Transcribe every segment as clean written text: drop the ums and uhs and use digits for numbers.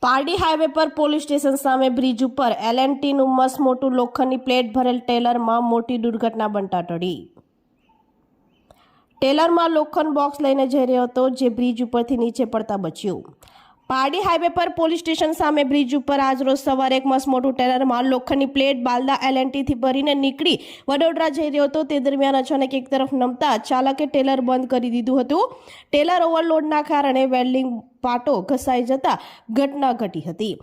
Pardi highway પર police station સામે bridge ઉપર L&Tનું મસ્ત મોટું લોખંડની પ્લેટ ભરેલ ટેલરમાં મોટી દુર્ઘટના બનતા ટળી। ટેલરમાં લોખંડ બોક્સ લઈને જઈ રહ્યો હતો, જે બ્રિજ ઉપરથી નીચે પડતા બચ્યું। પારડી હાઈવે પર પોલીસ સ્ટેશન સામે બ્રિજ ઉપર આજરોજ સવારે એક મસ્ત મોટું ટેલરમાં લોખંડની પ્લેટ બાલદા L&Tથી ભરીને નીકળી વડોદરા જઈ રહ્યો હતો। તે દરમિયાન અચાનક એક તરફ નમતા ચાલકે ટેલર બંધ કરી દીધું હતું। ટેલર ઓવરલોડના કારણે વેલ્ડિંગ પાટો ઘસાઈ જતા ઘટના ઘટી હતી।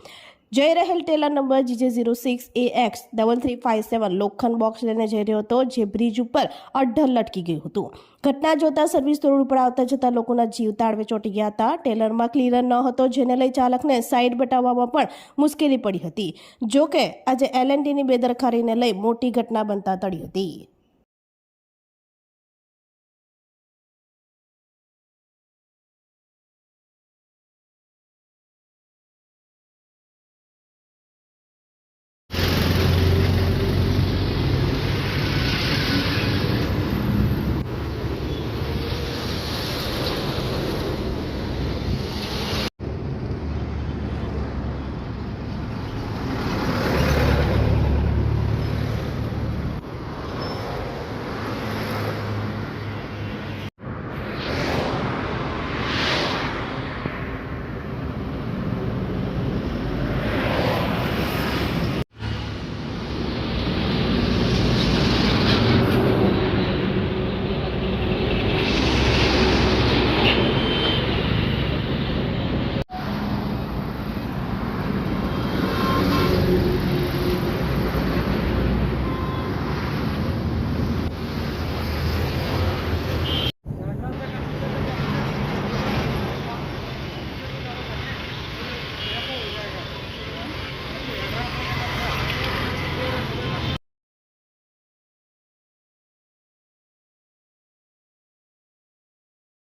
જઈ રહેલ ટેલર નંબર GJ06AX3357 લોખંડ બોક્સ લઈને જઈ રહ્યો હતો, જે બ્રિજ ઉપર અડ્ધર લટકી ગયું હતું। ઘટના જોતા સર્વિસ રોડ ઉપર આવતા જતા લોકોના જીવ તાળવે ચોંટી ગયા હતા। ટેલરમાં ક્લિયર ન હતો, જેને લઈ ચાલકને સાઈડ બતાવવામાં પણ મુશ્કેલી પડી હતી। જો કે આજે L&Tની બેદરકારીને લઈ મોટી ઘટના બનતા ટળી હતી।